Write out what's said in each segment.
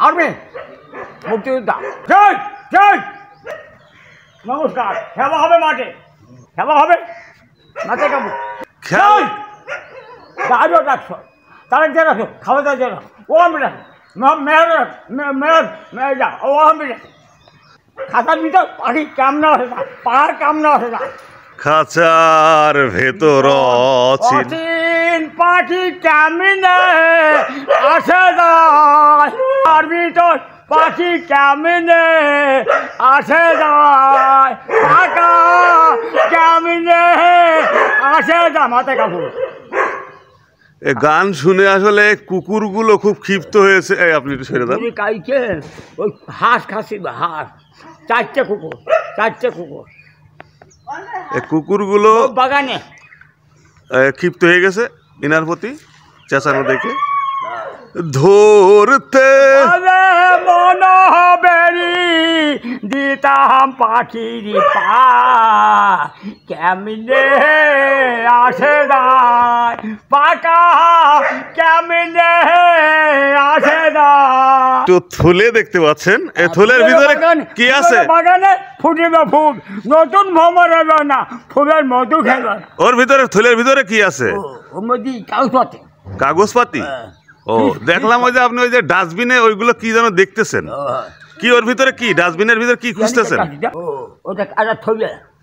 Army মুক্তিযোদ্ধা নমস্কার। খেলা হবে মাঠে, খেলা হবে মাঠে। কেমন আজও ডাকছো, তারা যে রাখো খাওয়া যে রাখো, ও আমি রাখো মেয়েরা ও আমি রাখো। খাতার ভিতর পাখি কামনা আসে না, পাহাড় কামনা আসে না। খাঁচার ভেতর পাখি কেমনে আসে যায়, তার ভিতর পাখি কেমনে আসে যায়, পাকা কেমনে আসে যায়। মাথায় কাপড় এ গান শুনে আসলে কুকুরগুলো খুব ক্ষিপ্ত হয়েছে। আপনি একটু ছেড়ে দেন। কাইকে ওই হাঁস খাসি, হাঁস চারটে কুকুর, চারটে কুকুর এই কুকুরগুলো বাগানে ক্ষিপ্ত হয়ে গেছে ইনার প্রতি চেঁচানো দেখে। ধরতে মন বেরি দিতাম পাখির পা, কেমনে আসে যায়, পাকা কেমনে আসে যায়। তো থলে দেখতে পাচ্ছেন, এই থলের ভিতরে কি আছে? বাগানে ফুটিবে ফুল, নতুন ভ্রমণ হবে না, ফুলের মধু খেলো না। ওর ভিতরে থলের ভিতরে কি আছে? ওর মধ্যে কাগজপাতি। কাগজপাতি? ও দেখলাম ওই যে আপনি ওই যে ডাস্টবিনে ওইগুলো কি যেন দেখতেছেন, কি ওর ভিতরে কি? ডাস্টবিনের ভিতরে কি খুঁজতেছেন?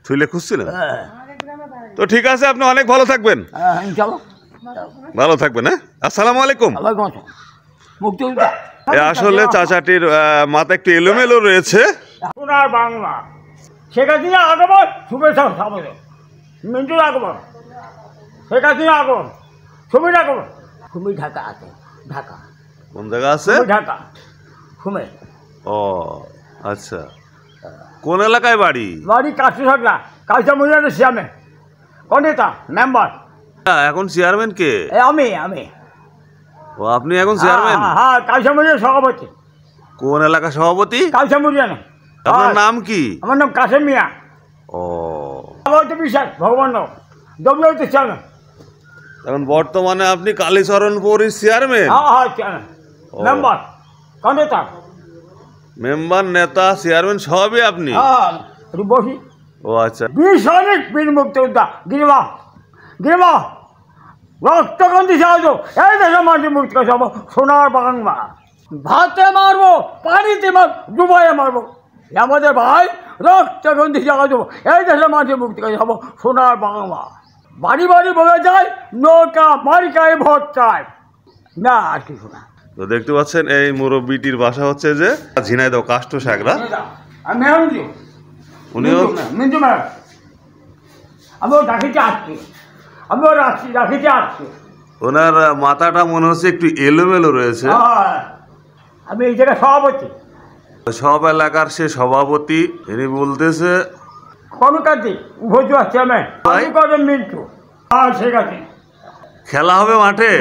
থলে খুঁজছিলেন? তো ঠিক আছে, আপনি অনেক ভালো থাকবেন। ভালো থাকবেন। হ্যাঁ, আসসালামু আলাইকুম। আসলে চাচাটির মাথা একটু এলোমেলো রয়েছে। সোনার বাংলা শেখ হাসিনা আগমন, শুভেচ্ছা স্বাগত। মিন্টুর আগমন, শেখ হাসিনা আগমন, ছবির আগমন। খুবই ঢাকা আছে, ঢাকা কোন জায়গা আছে? ঢাকা খুমে। ও আচ্ছা, কোন এলাকায় বাড়ি? বাড়ি কাশিঘাটলা, কালচামুরিয়ানের শ্যামে। কন্ডিতা মেম্বার। এখন চেয়ারম্যান কে? আমি। ও আপনি এখন চেয়ারম্যান? হ্যাঁ, কালচামুরিয়ার সভাপতি। কোন এলাকা সভাপতি? কালচামুরিয়ানে। আপনার নাম কি? আমার নাম কাশেম মিয়া। ও বিশ্বাস ভগবান দমতে চান। এখন বর্তমানে আপনি কালীচরণপুরের চেয়ারম্যান? হ্যাঁ, মেম্বার কন্ডিতা। মেম্বার, নেতা, চেয়ারম্যান সবই আপনি? বসি। ও আচ্ছা। সৈনিক বীর মুক্তিযোদ্ধা গিরিমা রক্তগন্ধি সাহায্য এই দেশে মাটি মুক্ত যাব। সোনার বাংলা ভাতে মারবো, পানিতে ডুবাইয়ে মারবো। আমাদের ভাই রক্তগন্ধি সাহায্য এই দেশে মাটি মুক্ত যাব। সোনার বাংলা বাড়ি বাড়ি বলে যায় নৌকা মারিকায় ভোট চায় না, আর কিছু না। তো দেখতে পাচ্ছেন এই মুরব্বিটির বাসা হচ্ছে যে ঝিনাইদহ কাষ্ট সাগরা। উনিও আমিও ডাকিতে আসছি। ওনার মাথাটা মনে হচ্ছে একটু এলোমেলো রয়েছে। আমি এই জায়গায় সভাপতি, সব এলাকার সে সভাপতি। ইনি বলতেছে মিন্টু। ঠিক আছে, খেলা হবে মাঠে।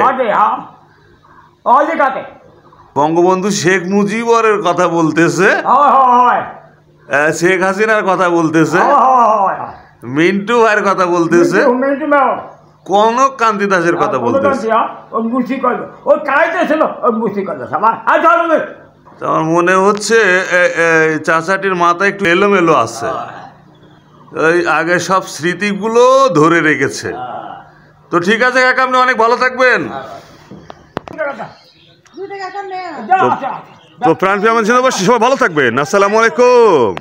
বঙ্গবন্ধু শেখ মুজিবরের কথা বলতেছে, শেখ হাসিনার কথা বলতেছে, মিন্টু ভাইয়ের কথা বলতেছে, কোন কান্তি দাসের কথা বলতেছে। আমার মনে হচ্ছে চাচাটির মাথা একটু এলোমেলো আছে, ওই আগে সব স্মৃতিগুলো ধরে রেখেছে। তো ঠিক আছে কাকা, আপনি অনেক ভালো থাকবেন। তো প্রাণ প্রিয় মানুষ সবাই ভালো থাকবেন। আসসালামু আলাইকুম।